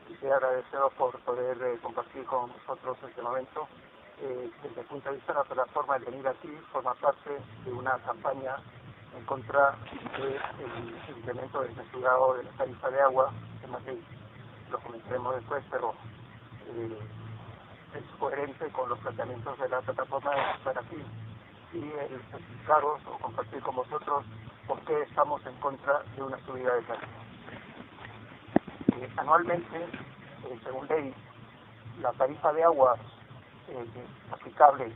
Quisiera agradeceros por poder compartir con vosotros este momento. Desde el punto de vista de la plataforma, el venir aquí forma parte de una campaña en contra del incremento desmesurado de la tarifa de agua en Madrid. Lo comentaremos después, pero es coherente con los planteamientos de la plataforma de estar aquí y el explicaros o compartir con vosotros por qué estamos en contra de una subida de tarifa. Anualmente, según ley, la tarifa de agua aplicable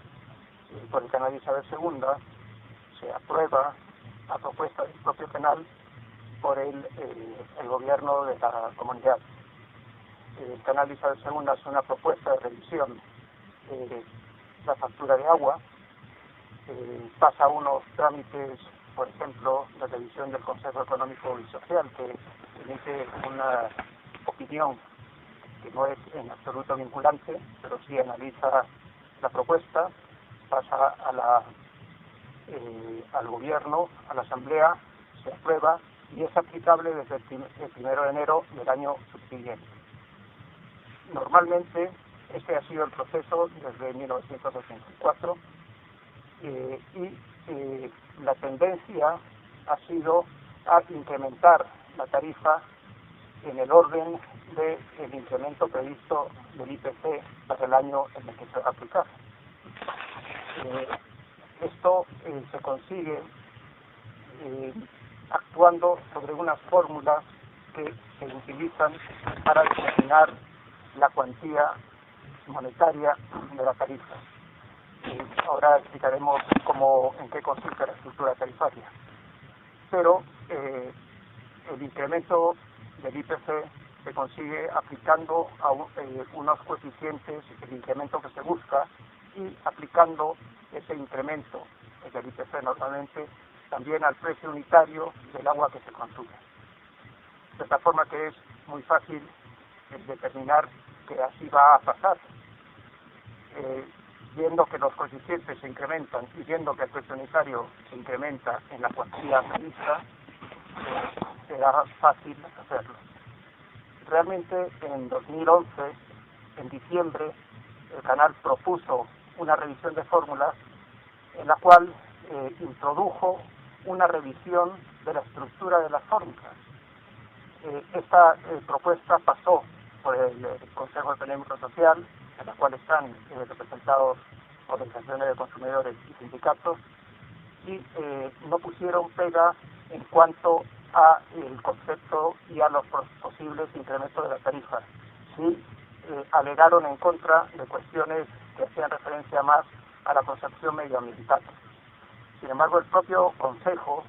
por el canal Isabel II se aprueba a propuesta del propio canal por el gobierno de la comunidad. El canal Isabel II hace una propuesta de revisión de la factura de agua, pasa unos trámites, por ejemplo, la revisión del Consejo Económico y Social, que emite una opinión que no es en absoluto vinculante, pero sí analiza la propuesta, pasa al gobierno, a la asamblea, se aprueba y es aplicable desde el 1 de enero del año subsiguiente. Normalmente este ha sido el proceso desde 1984 y la tendencia ha sido a incrementar la tarifa en el orden del incremento previsto del IPC para el año en el que se va a aplicar. Esto se consigue actuando sobre unas fórmulas que se utilizan para determinar la cuantía monetaria de la tarifa. Ahora explicaremos en qué consiste la estructura tarifaria. Pero el incremento del IPC se consigue aplicando a unos coeficientes, el incremento que se busca, y aplicando ese incremento del IPC normalmente también al precio unitario del agua que se consume. De esta forma que es muy fácil determinar que así va a pasar. Viendo que los coeficientes se incrementan y viendo que el precio unitario se incrementa en la cuantía prevista, será fácil hacerlo. Realmente en 2011, en diciembre, el canal propuso una revisión de fórmulas en la cual introdujo una revisión de la estructura de las fórmulas. Esta propuesta pasó por el Consejo Económico Social, en la cual están representados organizaciones de consumidores y sindicatos, y no pusieron pega en cuanto a el concepto y a los posibles incrementos de la tarifa. Sí alegaron en contra de cuestiones que hacían referencia más a la concepción medioambiental. Sin embargo, el propio Consejo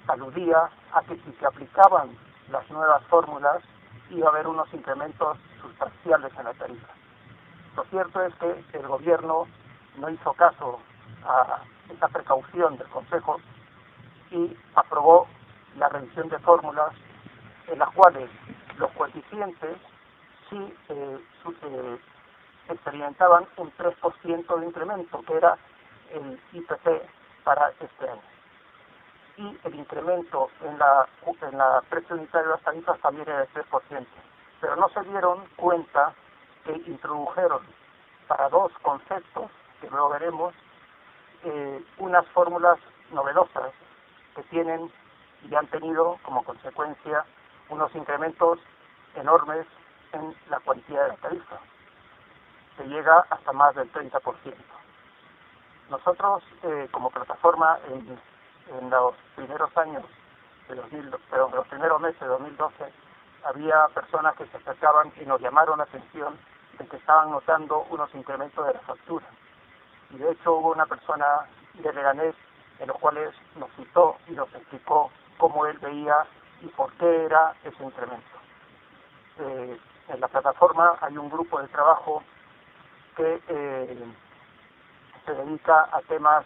aludía a que si se aplicaban las nuevas fórmulas iba a haber unos incrementos sustanciales en la tarifa. Lo cierto es que el gobierno no hizo caso a esa precaución del Consejo y aprobó la revisión de fórmulas en las cuales los coeficientes sí experimentaban un 3% de incremento, que era el IPC para este año. Y el incremento en la precio unitaria de las tarifas también era de 3%. Pero no se dieron cuenta que introdujeron para dos conceptos, que luego veremos, unas fórmulas novedosas que tienen y han tenido como consecuencia unos incrementos enormes en la cuantía de la tarifa, que llega hasta más del 30%. Nosotros, como plataforma, en los primeros años los primeros meses de 2012, había personas que se acercaban y nos llamaron la atención de que estaban notando unos incrementos de la factura. Y de hecho hubo una persona de Leganés en los cuales nos citó y nos explicó cómo él veía y por qué era ese incremento. En la plataforma hay un grupo de trabajo que se dedica a temas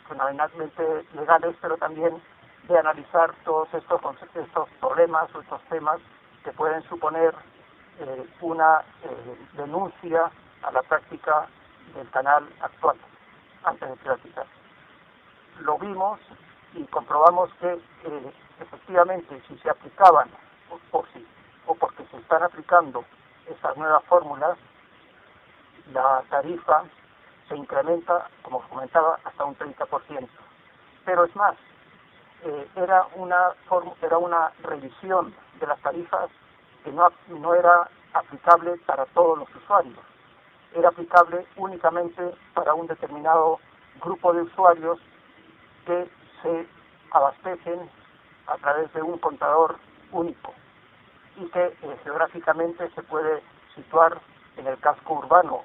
fundamentalmente legales, pero también de analizar todos estos problemas o estos temas que pueden suponer una denuncia a la práctica del canal actual, antes de privatizar. Lo vimos y comprobamos que efectivamente si se aplicaban o porque se están aplicando estas nuevas fórmulas, la tarifa se incrementa, como os comentaba, hasta un 30%. Pero es más, era una revisión de las tarifas que no era aplicable para todos los usuarios. Era aplicable únicamente para un determinado grupo de usuarios que se abastecen a través de un contador único y que geográficamente se puede situar en el casco urbano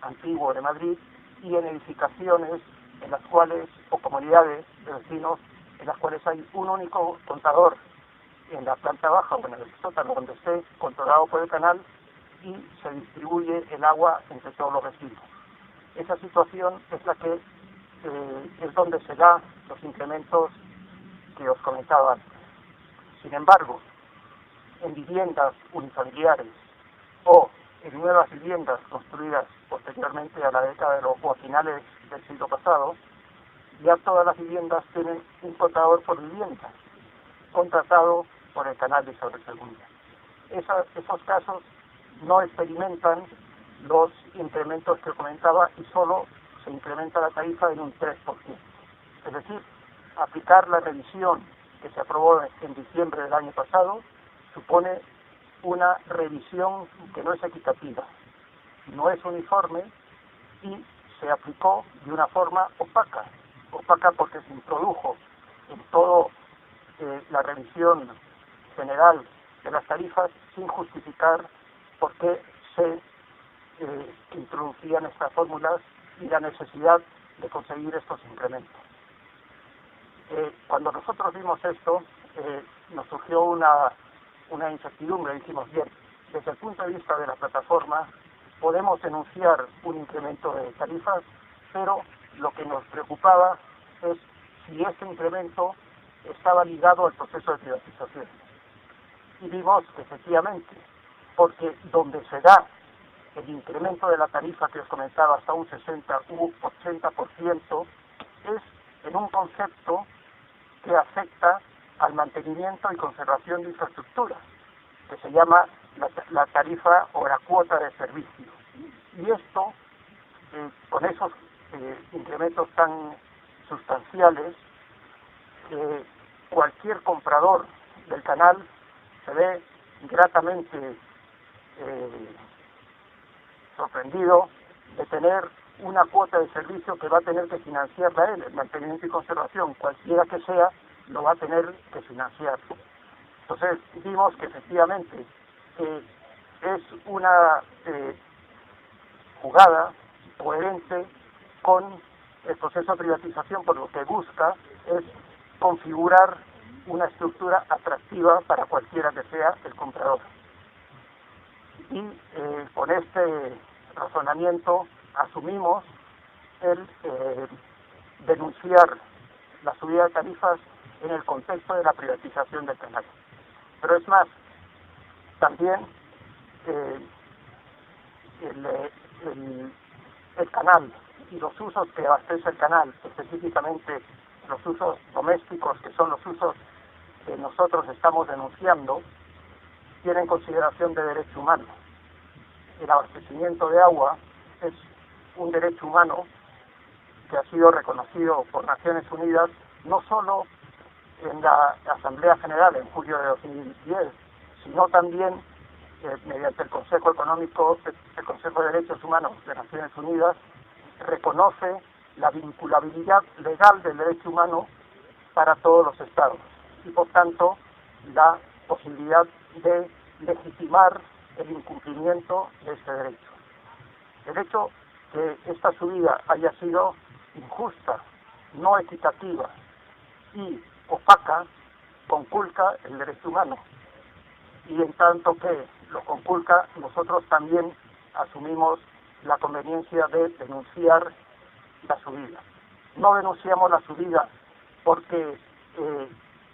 antiguo de Madrid y en edificaciones en las cuales, o comunidades de vecinos, en las cuales hay un único contador en la planta baja o en el sótano donde esté controlado por el canal y se distribuye el agua entre todos los vecinos. Esa situación es la que es donde se dan los incrementos que os comentaba antes. Sin embargo, en viviendas unifamiliares o en nuevas viviendas construidas posteriormente a la década o a finales del siglo pasado, ya todas las viviendas tienen un contador por vivienda, contratado por el canal de Isabel II. Esos casos no experimentan los incrementos que comentaba y solo se incrementa la tarifa en un 3%. Es decir, aplicar la revisión que se aprobó en diciembre del año pasado supone una revisión que no es equitativa, no es uniforme y se aplicó de una forma opaca porque se introdujo en todo la revisión general de las tarifas sin justificar por qué se introducían estas fórmulas y la necesidad de conseguir estos incrementos. Cuando nosotros vimos esto, nos surgió una incertidumbre. Dijimos, bien, desde el punto de vista de la plataforma, podemos denunciar un incremento de tarifas, pero lo que nos preocupaba es si ese incremento estaba ligado al proceso de privatización. Y vimos que efectivamente, porque donde se da el incremento de la tarifa que os comentaba hasta un 60 u 80% es en un concepto que afecta al mantenimiento y conservación de infraestructura, que se llama la tarifa o la cuota de servicio. Y esto, con esos incrementos tan sustanciales, cualquier comprador del canal se ve gratamente sorprendido de tener una cuota de servicio que va a tener que financiarla él. El mantenimiento y conservación, cualquiera que sea, lo va a tener que financiar. Entonces vimos que efectivamente es una jugada coherente con el proceso de privatización, por lo que busca es configurar una estructura atractiva para cualquiera que sea el comprador. Y con este razonamiento asumimos el denunciar la subida de tarifas en el contexto de la privatización del canal. Pero es más, también el canal y los usos que abastece el canal, específicamente los usos domésticos, que son los usos que nosotros estamos denunciando, tienen consideración de derecho humano. El abastecimiento de agua es un derecho humano que ha sido reconocido por Naciones Unidas no solo en la Asamblea General en julio de 2010, sino también mediante el Consejo Económico, el Consejo de Derechos Humanos de Naciones Unidas, reconoce la vinculabilidad legal del derecho humano para todos los estados y por tanto la posibilidad de legitimar el incumplimiento de este derecho. El hecho que esta subida haya sido injusta, no equitativa y opaca, conculca el derecho humano. Y en tanto que lo conculca, nosotros también asumimos la conveniencia de denunciar la subida. No denunciamos la subida porque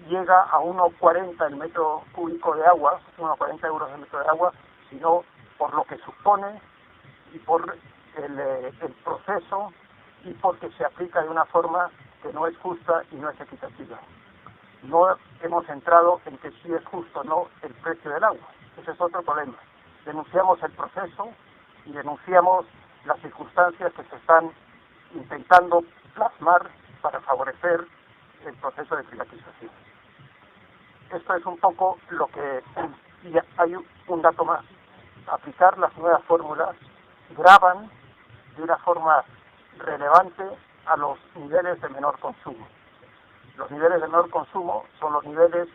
llega a 1,40 el metro cúbico de agua, 1,40 euros el metro de agua, sino por lo que supone y por el proceso y porque se aplica de una forma que no es justa y no es equitativa. No hemos entrado en que si es justo o no el precio del agua. Ese es otro problema. Denunciamos el proceso y denunciamos las circunstancias que se están intentando plasmar para favorecer el proceso de privatización. Esto es un poco lo que... Y hay un dato más. Aplicar las nuevas fórmulas gravan de una forma relevante a los niveles de menor consumo. Los niveles de menor consumo son los niveles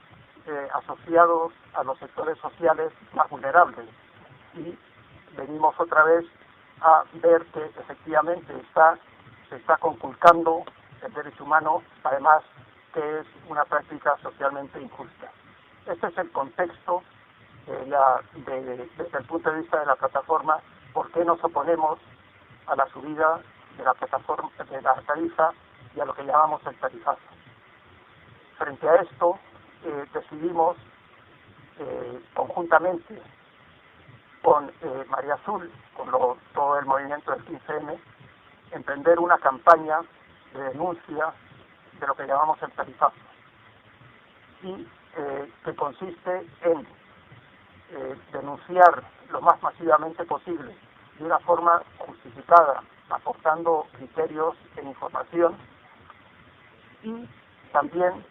asociados a los sectores sociales más vulnerables. Y venimos otra vez a ver que efectivamente se está conculcando el derecho humano, además que es una práctica socialmente injusta. Este es el contexto desde el punto de vista de la plataforma, por qué nos oponemos a la subida de la plataforma, de la tarifa y a lo que llamamos el tarifazo. Frente a esto, decidimos conjuntamente con María Azul, con todo el movimiento del 15M, emprender una campaña de denuncia de lo que llamamos el tarifazo, y que consiste en denunciar lo más masivamente posible, de una forma justificada, aportando criterios e información, y también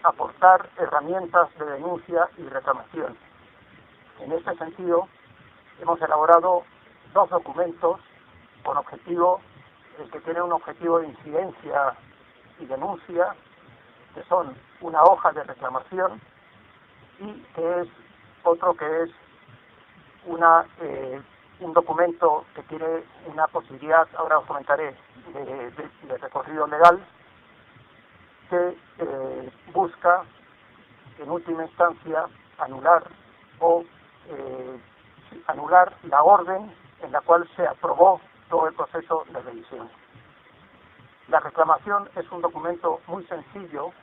aportar herramientas de denuncia y reclamación. En este sentido, hemos elaborado 2 documentos con objetivo, que tienen un objetivo de incidencia y denuncia, que son una hoja de reclamación y que es otro que es un documento que tiene una posibilidad, ahora os comentaré, de recorrido legal, que busca en última instancia anular la orden en la cual se aprobó todo el proceso de revisión. La reclamación es un documento muy sencillo,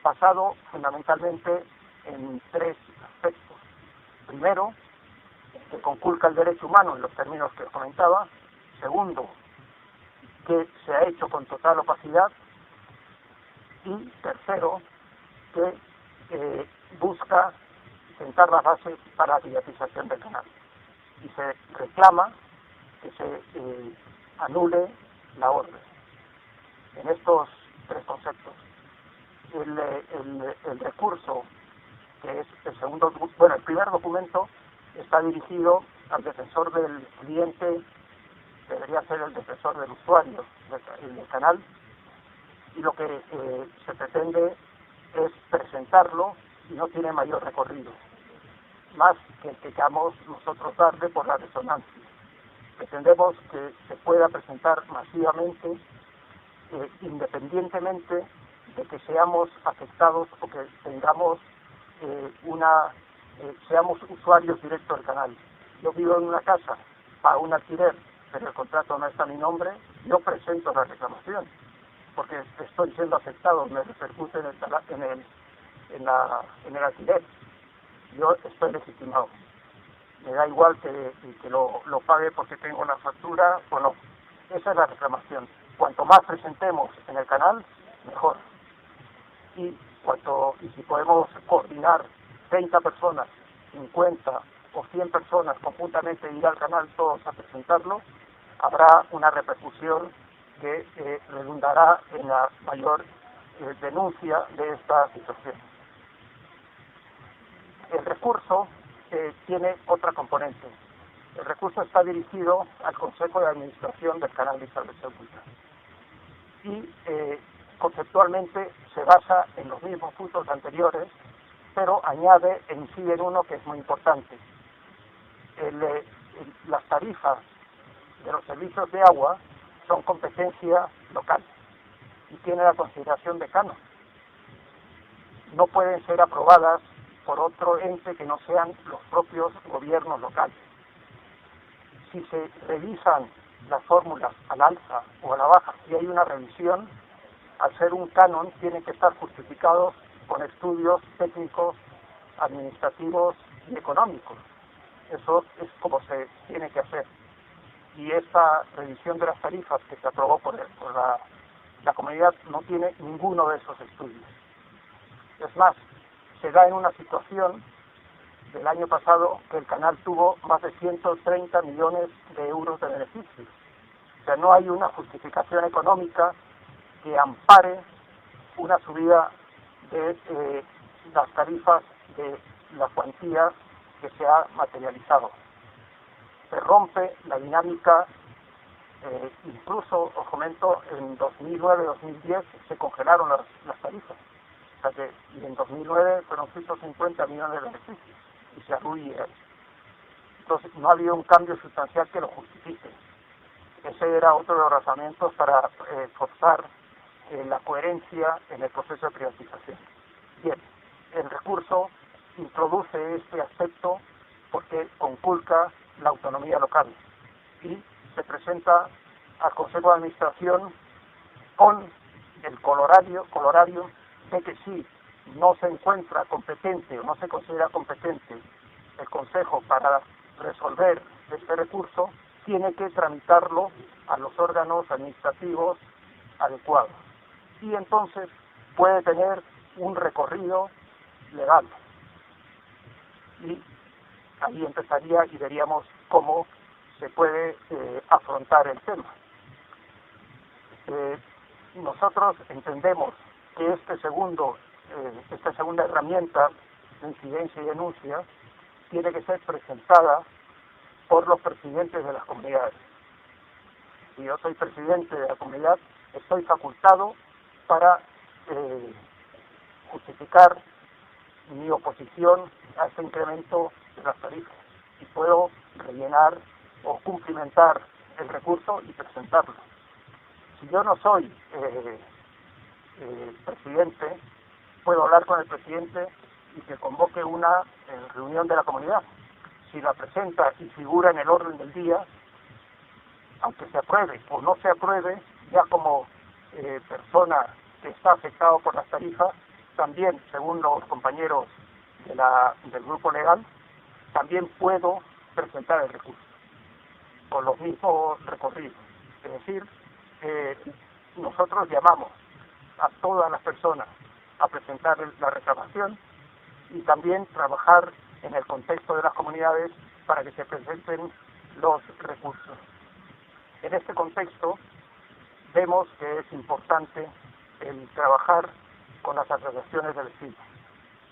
basado fundamentalmente en 3 aspectos. Primero, que conculca el derecho humano en los términos que os comentaba. Segundo, que se ha hecho con total opacidad. Y tercero, que busca sentar las bases para la privatización del canal. Y se reclama que se anule la orden. En estos 3 conceptos. El recurso, que es el primer documento, está dirigido al defensor del cliente, debería ser el defensor del usuario del canal, y lo que se pretende es presentarlo y no tiene mayor recorrido, más que el que queramos nosotros darle por la resonancia. Pretendemos que se pueda presentar masivamente, independientemente de que seamos afectados o que tengamos seamos usuarios directos del canal. Yo vivo en una casa, pago un alquiler, pero el contrato no está a mi nombre, yo presento la reclamación, porque estoy siendo afectado, me repercute en el alquiler. Yo estoy legitimado. Me da igual que lo pague porque tengo la factura o no. Esa es la reclamación. Cuanto más presentemos en el canal, mejor. Y si podemos coordinar 30 personas, 50 o 100 personas conjuntamente ir al canal todos a presentarlo, habrá una repercusión que redundará en la mayor denuncia de esta situación. El recurso tiene otra componente. El recurso está dirigido al Consejo de Administración del Canal de Isabel II. Y conceptualmente se basa en los mismos puntos anteriores, pero añade e incide en uno que es muy importante. Las tarifas de los servicios de agua son competencia local y tienen la consideración de canon. No pueden ser aprobadas por otro ente que no sean los propios gobiernos locales. Si se revisan las fórmulas al alza o a la baja, y hay una revisión, al ser un canon tienen que estar justificados con estudios técnicos, administrativos y económicos. Eso es como se tiene que hacer. Y esta revisión de las tarifas que se aprobó por La comunidad no tiene ninguno de esos estudios. Es más, se da en una situación del año pasado que el canal tuvo más de 130 millones de euros de beneficios. O sea, no hay una justificación económica que ampare una subida de las tarifas de la cuantía que se ha materializado. Se rompe la dinámica, incluso, os comento, en 2009-2010 se congelaron las tarifas. O sea que y en 2009 fueron 150 millones de beneficios y se arrulla. Entonces no ha habido un cambio sustancial que lo justifique. Ese era otro de los razonamientos para forzar la coherencia en el proceso de privatización. Bien, el recurso introduce este aspecto porque conculca la autonomía local y se presenta al Consejo de Administración con el colorario de que si no se encuentra competente o no se considera competente el Consejo para resolver este recurso, tiene que tramitarlo a los órganos administrativos adecuados. Y entonces puede tener un recorrido legal. Y ahí empezaría y veríamos cómo se puede afrontar el tema. Nosotros entendemos que esta segunda herramienta de incidencia y denuncia tiene que ser presentada por los presidentes de las comunidades. Si yo soy presidente de la comunidad, estoy facultado para justificar mi oposición a este incremento de las tarifas y puedo rellenar o cumplimentar el recurso y presentarlo. Si yo no soy presidente, puedo hablar con el presidente y que convoque una reunión de la comunidad. Si la presenta y figura en el orden del día, aunque se apruebe o no se apruebe, ya como persona que está afectado por las tarifas, también, según los compañeros del grupo legal, también puedo presentar el recurso con los mismos recorridos. Es decir, nosotros llamamos a todas las personas a presentar la reclamación y también trabajar en el contexto de las comunidades para que se presenten los recursos. En este contexto vemos que es importante el trabajar con las asociaciones de vecinos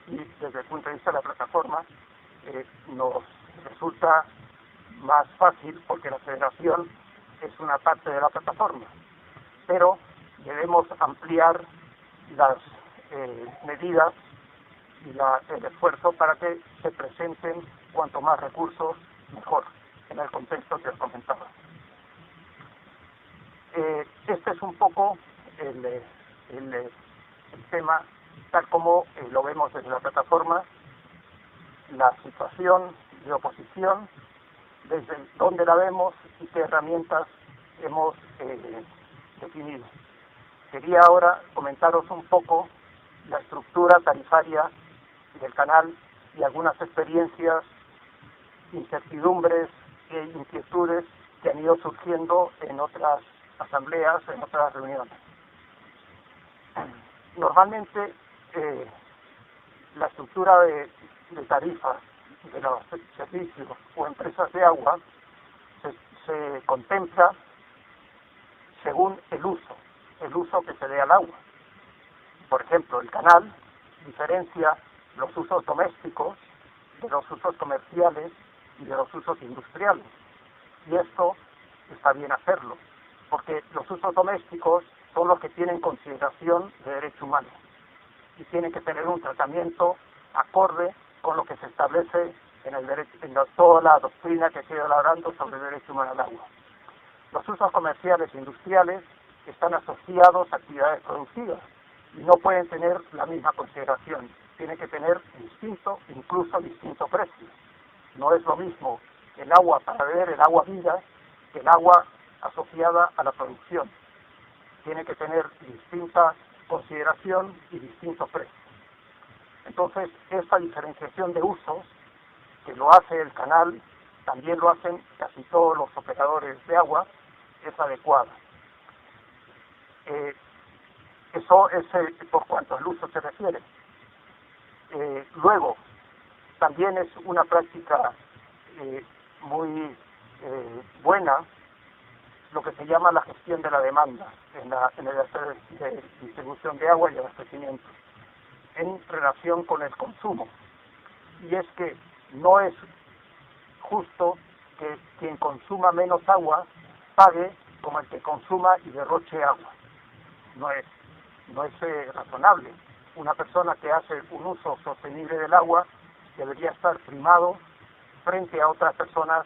y desde el punto de vista de la plataforma nos resulta más fácil porque la federación es una parte de la plataforma, pero debemos ampliar las medidas y el esfuerzo para que se presenten cuanto más recursos mejor en el contexto que os comentaba. Este es un poco el tema tal como lo vemos desde la plataforma, la situación de oposición, desde dónde la vemos y qué herramientas hemos definido. Quería ahora comentaros un poco la estructura tarifaria del canal y algunas experiencias, incertidumbres e inquietudes que han ido surgiendo en otras asambleas, en otras reuniones. Normalmente la estructura de tarifas de los servicios o empresas de agua se contempla según el uso que se dé al agua. Por ejemplo, el canal diferencia los usos domésticos de los usos comerciales y de los usos industriales. Y esto está bien hacerlo, porque los usos domésticos son los que tienen consideración de derecho humano y tienen que tener un tratamiento acorde con lo que se establece en toda la doctrina que se ha ido elaborando sobre el derecho humano al agua. Los usos comerciales e industriales están asociados a actividades productivas y no pueden tener la misma consideración. Tienen que tener incluso distinto precio. No es lo mismo el agua para beber, el agua vida, que el agua asociada a la producción. Tiene que tener distinta consideración y distinto precio. Entonces, esta diferenciación de usos, que lo hace el canal, también lo hacen casi todos los operadores de agua, es adecuada. Eso es por cuanto al uso se refiere. Luego, también es una práctica muy buena lo que se llama la gestión de la demanda en el hacer de distribución de agua y abastecimiento en relación con el consumo. Y es que no es justo que quien consuma menos agua pague como el que consuma y derroche agua. No es razonable. Una persona que hace un uso sostenible del agua debería estar primado frente a otras personas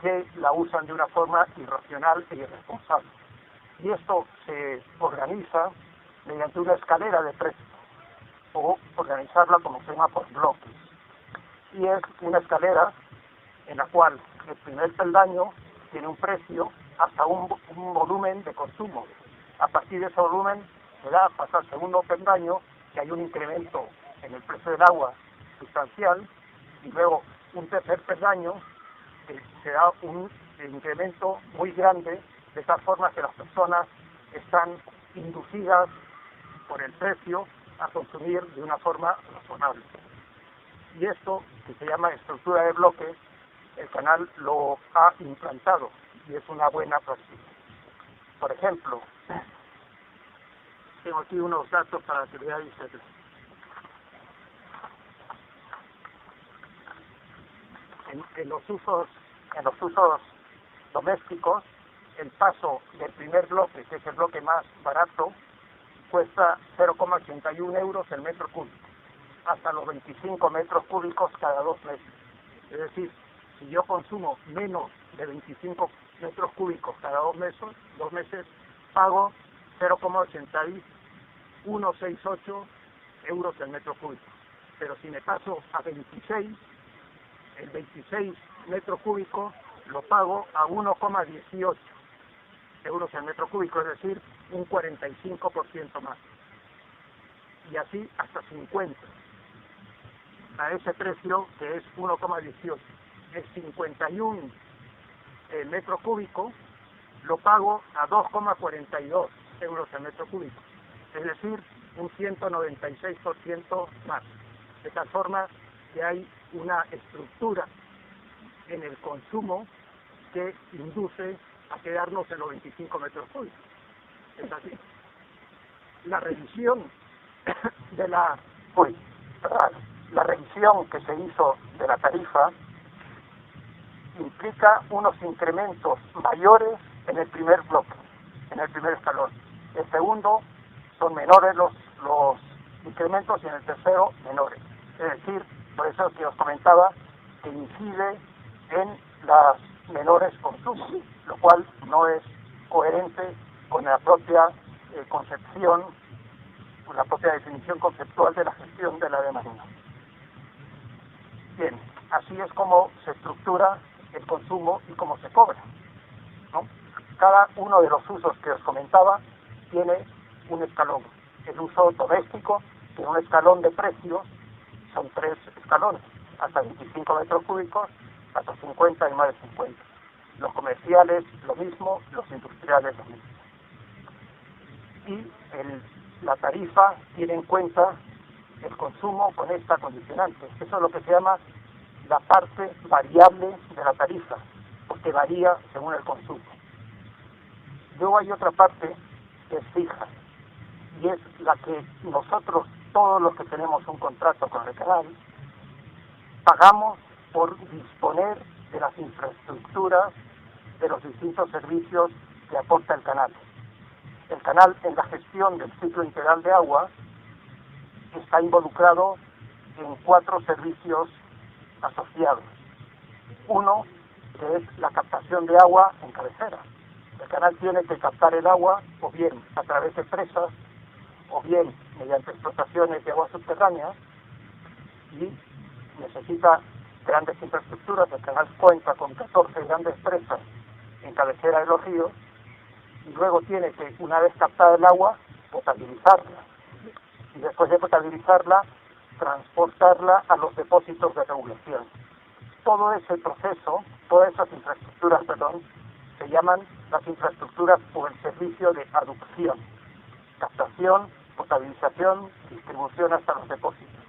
que la usan de una forma irracional e irresponsable. Y esto se organiza mediante una escalera de precios, o organizarla como se llama por bloques. Y es una escalera en la cual el primer peldaño tiene un precio hasta un volumen de consumo. A partir de ese volumen se da hasta el segundo peldaño, que hay un incremento en el precio del agua sustancial, y luego un tercer peldaño que se da un incremento muy grande, de tal forma que las personas están inducidas por el precio a consumir de una forma razonable. Y esto, que se llama estructura de bloques, el canal lo ha implantado y es una buena práctica. Por ejemplo, tengo aquí unos datos para que veáis. En los usos domésticos, el paso del primer bloque, que es el bloque más barato, cuesta 0,81 euros el metro cúbico, hasta los 25 metros cúbicos cada 2 meses. Es decir, si yo consumo menos de 25 metros cúbicos cada 2 meses, pago 0,8168 euros el metro cúbico. Pero si me paso a 26, el 26 metros cúbicos lo pago a 1,18 euros el metro cúbico, es decir, un 45% más. Y así hasta 50. A ese precio que es 1,18. El 51 metro cúbico lo pago a 2,42 euros el metro cúbico. Es decir, un 196% más. De tal forma que hay una estructura en el consumo que induce a quedarnos en los 25 metros cúbicos. Es así. La revisión de la revisión que se hizo de la tarifa implica unos incrementos mayores en el primer bloque, en el primer escalón. El segundo son menores los incrementos y en el tercero menores. Es decir, por eso que os comentaba que incide en las menores consumos, lo cual no es coherente con la propia concepción, con la propia definición conceptual de la gestión de la demanda. Bien, así es como se estructura el consumo y cómo se cobra, ¿no? Cada uno de los usos que os comentaba tiene un escalón. El uso doméstico tiene un escalón de precios, son 3 escalones, hasta 25 metros cúbicos, hasta 50 y más de 50. Los comerciales lo mismo, los industriales lo mismo. Y la tarifa tiene en cuenta el consumo con esta condicionante. Eso es lo que se llama la parte variable de la tarifa, porque varía según el consumo. Luego hay otra parte que es fija, y es la que nosotros, todos los que tenemos un contrato con el canal, pagamos por disponer de las infraestructuras de los distintos servicios que aporta el canal. El canal, en la gestión del ciclo integral de agua, está involucrado en 4 servicios asociados. Uno, que es la captación de agua en cabecera. El canal tiene que captar el agua, o bien a través de presas, o bien mediante explotaciones de agua subterránea, y necesita grandes infraestructuras. El canal cuenta con 14 grandes presas en cabecera de los ríos, y luego tiene que, una vez captada el agua, potabilizarla, y después de potabilizarla, transportarla a los depósitos de regulación. Todo ese proceso, todas esas infraestructuras, se llaman las infraestructuras o el servicio de aducción, captación, potabilización, distribución hasta los depósitos.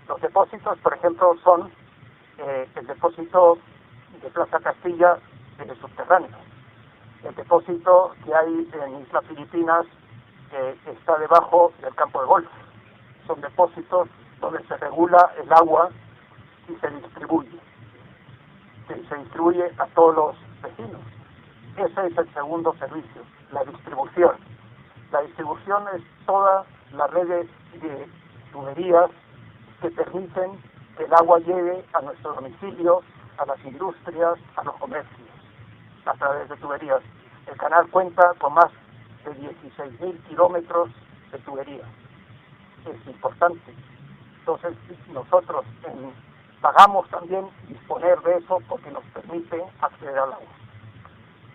Los depósitos, por ejemplo, son el depósito de Plaza Castilla en el subterráneo, el depósito que hay en Islas Filipinas que está debajo del campo de golf. Son depósitos donde se regula el agua y se distribuye a todos los vecinos. Ese es el segundo servicio, la distribución. La distribución es toda la red de tuberías que permiten que el agua llegue a nuestro domicilio, a las industrias, a los comercios, a través de tuberías. El canal cuenta con más de 16.000 kilómetros de tuberías. Es importante. Entonces, nosotros pagamos también disponer de eso porque nos permite acceder al agua.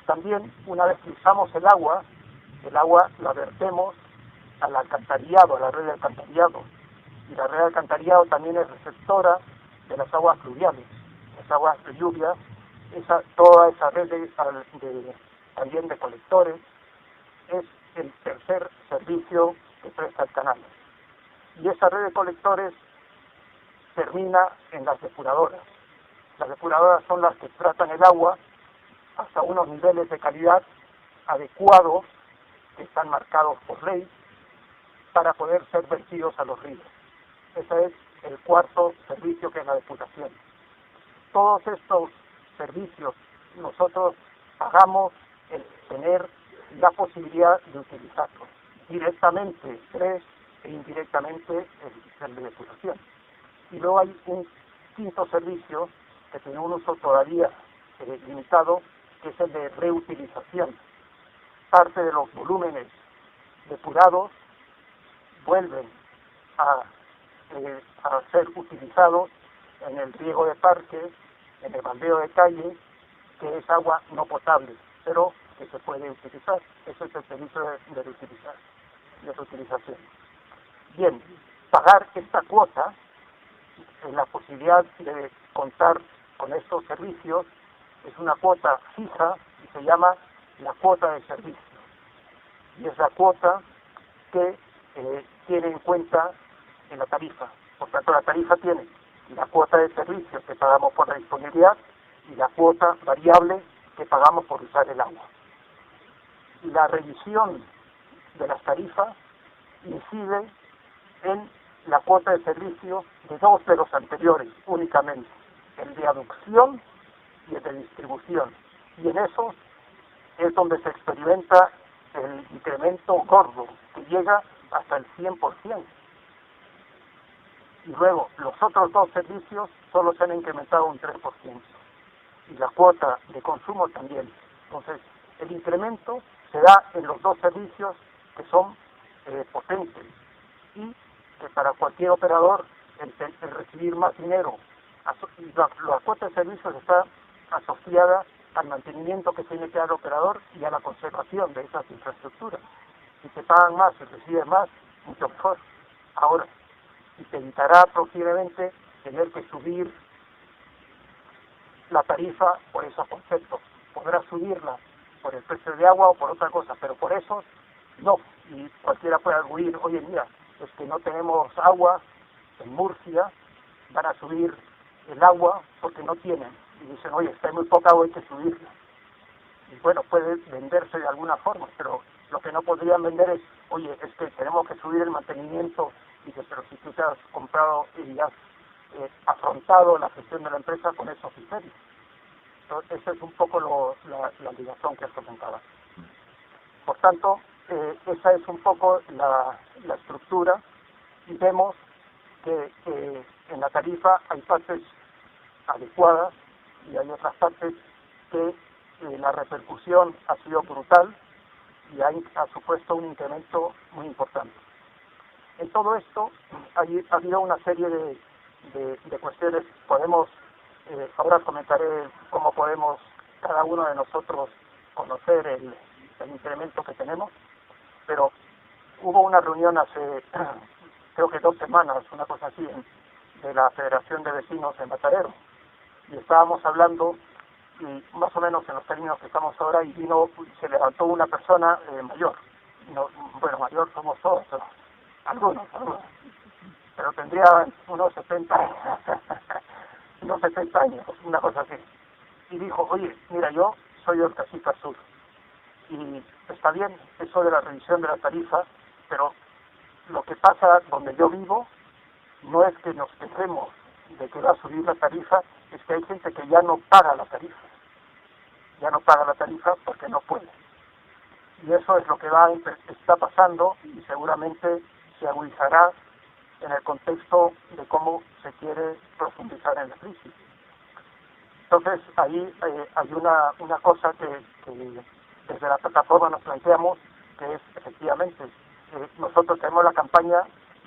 También, una vez que usamos el agua la vertemos al alcantarillado, a la red de alcantarillado. Y la red de alcantarillado también es receptora de las aguas fluviales, las aguas de lluvia, toda esa red también de colectores, es el tercer servicio que presta el canal. Y esa red de colectores termina en las depuradoras. Las depuradoras son las que tratan el agua hasta unos niveles de calidad adecuados que están marcados por ley para poder ser vertidos a los ríos. Ese es el cuarto servicio, que es la depuración. Todos estos servicios nosotros pagamos el tener la posibilidad de utilizarlos directamente, e indirectamente el de depuración. Y luego hay un quinto servicio que tiene un uso todavía limitado, que es el de reutilización. Parte de los volúmenes depurados vuelven a ser utilizados en el riego de parques, en el baldeo de calle, que es agua no potable, pero que se puede utilizar. Ese es el servicio de reutilización. Bien, pagar esta cuota, la posibilidad de contar con estos servicios, es una cuota fija y se llama la cuota de servicio. Y es la cuota que tiene en cuenta en la tarifa. Por tanto, la tarifa tiene la cuota de servicio que pagamos por la disponibilidad y la cuota variable que pagamos por usar el agua. La revisión de las tarifas incide en la cuota de servicio de dos de los anteriores únicamente, el de aducción y el de distribución. Y en eso es donde se experimenta el incremento gordo, que llega hasta el 100%. Y luego, los otros dos servicios solo se han incrementado un 3%. Y la cuota de consumo también. Entonces, el incremento se da en los dos servicios que son potentes. Y que para cualquier operador, el recibir más dinero, la cuota de servicios está asociada al mantenimiento que tiene que dar el operador y a la conservación de esas infraestructuras. Si te pagan más y recibes más, mucho mejor. Ahora, y te evitará posiblemente tener que subir la tarifa por esos conceptos. Podrás subirla por el precio de agua o por otra cosa, pero por eso no. Y cualquiera puede arguir, oye, mira, es que no tenemos agua en Murcia, van a subir el agua porque no tienen. Y dicen, oye, está muy poca agua, hay que subirla. Y bueno, puede venderse de alguna forma, pero lo que no podrían vender es, oye, es que tenemos que subir el mantenimiento, y que pero si tú te has comprado y has afrontado la gestión de la empresa con esos criterios. Entonces, esa es un poco la obligación que has comentado. Por tanto, esa es un poco la estructura, y vemos que en la tarifa hay partes adecuadas y hay otras partes que la repercusión ha sido brutal y ha supuesto un incremento muy importante. En todo esto ha habido una serie de cuestiones. Ahora comentaré cómo podemos cada uno de nosotros conocer el incremento que tenemos, pero hubo una reunión hace creo que 2 semanas, una cosa así, de la Federación de Vecinos en Matadero, y estábamos hablando, y más o menos en los términos que estamos ahora, y se levantó una persona mayor. No, bueno, mayor somos todos, algunos, pero tendría unos 70 años, unos 70 años, una cosa así. Y dijo, oye, mira, yo soy del Casita Sur, y está bien eso de la revisión de la tarifa, pero lo que pasa donde yo vivo no es que nos quejemos de que va a subir la tarifa, es que hay gente que ya no paga la tarifa. Ya no paga la tarifa porque no puede. Y eso es lo que está pasando y seguramente se agudizará en el contexto de cómo se quiere profundizar en la crisis. Entonces, ahí hay una cosa que desde la plataforma nos planteamos, que es efectivamente, nosotros tenemos la campaña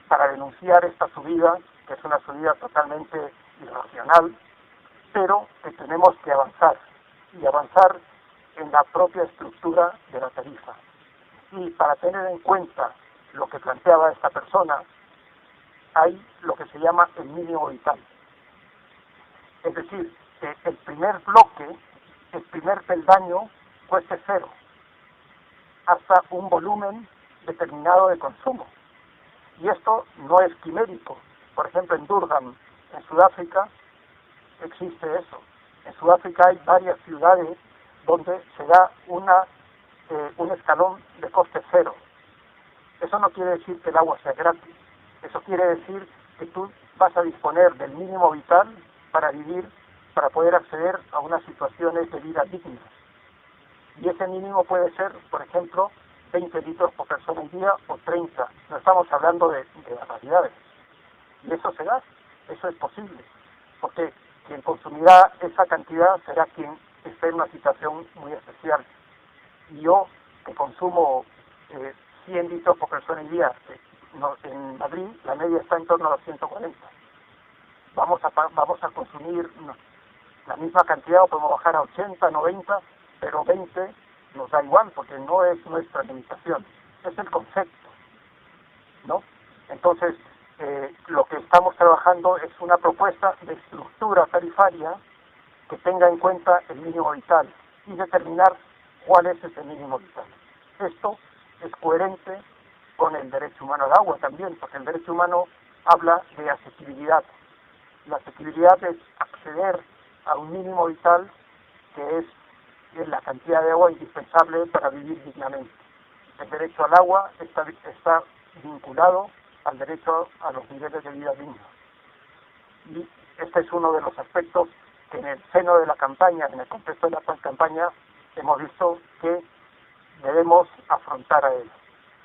para denunciar esta subida, que es una subida totalmente irracional, pero que tenemos que avanzar, y avanzar en la propia estructura de la tarifa. Y para tener en cuenta lo que planteaba esta persona, hay lo que se llama el mínimo vital. Es decir, que el primer bloque, el primer peldaño, cueste cero, hasta un volumen determinado de consumo. Y esto no es quimérico. Por ejemplo, en Durban, en Sudáfrica, existe eso. En Sudáfrica hay varias ciudades donde se da un escalón de coste cero. Eso no quiere decir que el agua sea gratis. Eso quiere decir que tú vas a disponer del mínimo vital para vivir, para poder acceder a unas situaciones de vida dignas. Y ese mínimo puede ser, por ejemplo, 20 litros por persona al día o 30. No estamos hablando de barbaridades. Y eso se da, eso es posible. Porque quien consumirá esa cantidad será quien esté en una situación muy especial. Y yo, que consumo 100 litros por persona al día, en Madrid la media está en torno a los 140. Vamos a consumir la misma cantidad, o podemos bajar a 80, 90, pero 20 nos da igual, porque no es nuestra limitación, es el concepto, ¿no? Entonces, lo que estamos trabajando es una propuesta de estructura tarifaria que tenga en cuenta el mínimo vital y determinar cuál es ese mínimo vital. Esto es coherente con el derecho humano al agua también, porque el derecho humano habla de accesibilidad. La accesibilidad es acceder a un mínimo vital que es la cantidad de agua indispensable para vivir dignamente. El derecho al agua está vinculado al derecho a los niveles de vida dignos. Y este es uno de los aspectos que en el seno de la campaña, en el contexto de la campaña, hemos visto que debemos afrontar a él.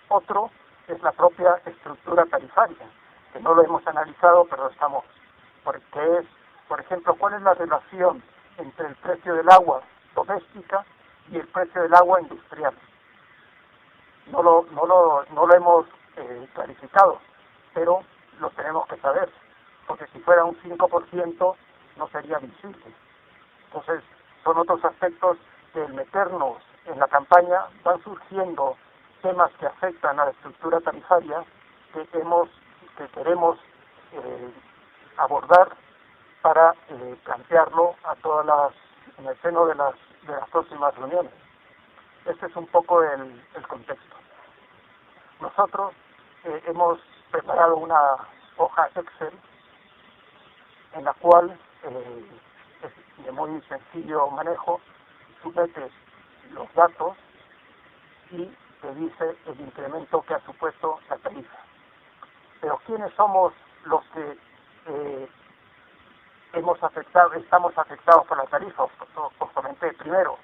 Otro es la propia estructura tarifaria, que no lo hemos analizado, pero estamos, porque es, por ejemplo, ¿cuál es la relación entre el precio del agua doméstica y el precio del agua industrial? No lo hemos clarificado, pero lo tenemos que saber, porque si fuera un 5% no sería visible. Entonces, son otros aspectos que al meternos en la campaña van surgiendo temas que afectan a la estructura tarifaria que queremos abordar para plantearlo en el seno de las próximas reuniones. Este es un poco el contexto. Nosotros hemos preparado una hoja Excel en la cual es de muy sencillo manejo. Tú metes los datos y te dice el incremento que ha supuesto la tarifa. Pero ¿quiénes somos los que estamos afectados por la tarifa? Os comenté. Primero,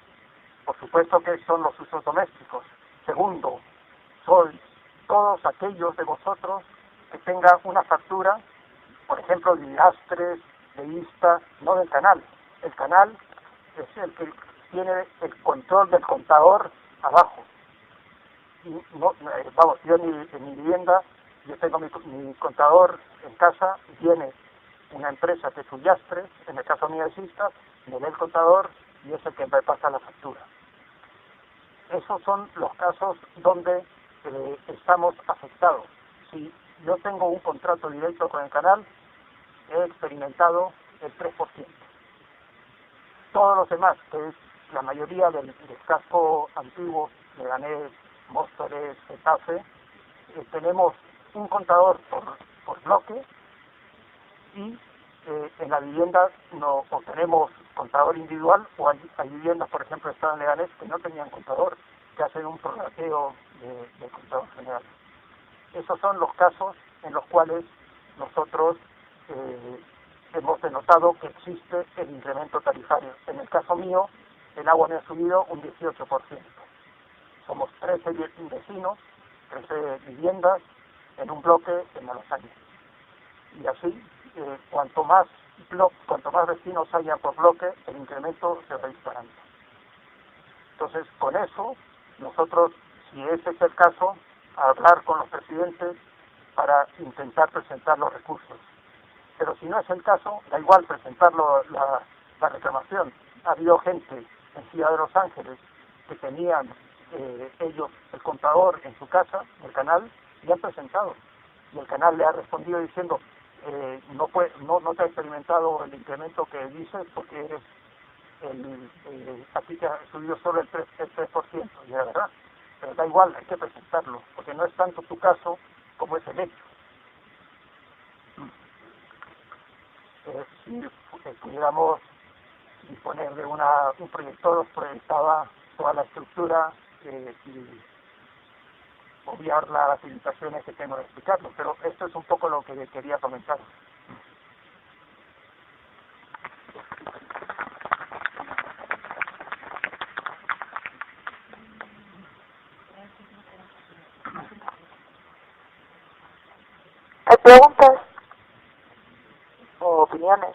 por supuesto que son los usos domésticos. Segundo, son todos aquellos de vosotros que tengan una factura, por ejemplo, de Astres, de ISTA, no del canal. El canal es el que tiene el control del contador abajo. Y yo en mi vivienda, yo tengo mi contador en casa, viene una empresa que es Astres, en el caso mío es ISTA, me da el contador y es el que me pasa la factura. Esos son los casos donde estamos afectados. Si yo tengo un contrato directo con el canal, he experimentado el 3%. Todos los demás, que es la mayoría del casco antiguo, Leganés, Móstoles, Getafe, tenemos un contador por bloque y en la vivienda no obtenemos contador individual, o hay viviendas, por ejemplo, estados legales que no tenían contador, que hacen un prorrateo de contador general. Esos son los casos en los cuales nosotros hemos denotado que existe el incremento tarifario. En el caso mío, el agua me ha subido un 18%. Somos 13 vecinos, 13 viviendas en un bloque en Malasaña. Y así, cuanto más vecinos haya por bloque, el incremento se va disparando. Entonces, con eso, nosotros, si ese es el caso, hablar con los presidentes para intentar presentar los recursos. Pero si no es el caso, da igual presentar la reclamación. Ha habido gente en Ciudad de Los Ángeles que tenían ellos el contador en su casa, el canal, y han presentado. Y el canal le ha respondido diciendo, no te ha experimentado el incremento que dices porque eres aquí te ha subido solo el 3%, y la verdad, pero da igual, hay que presentarlo, porque no es tanto tu caso como es el hecho. Si pudiéramos disponer de un proyector, proyectaba toda la estructura y obviar las limitaciones que tengo de explicarlo, pero esto es un poco lo que quería comentar. ¿Hay preguntas o opiniones?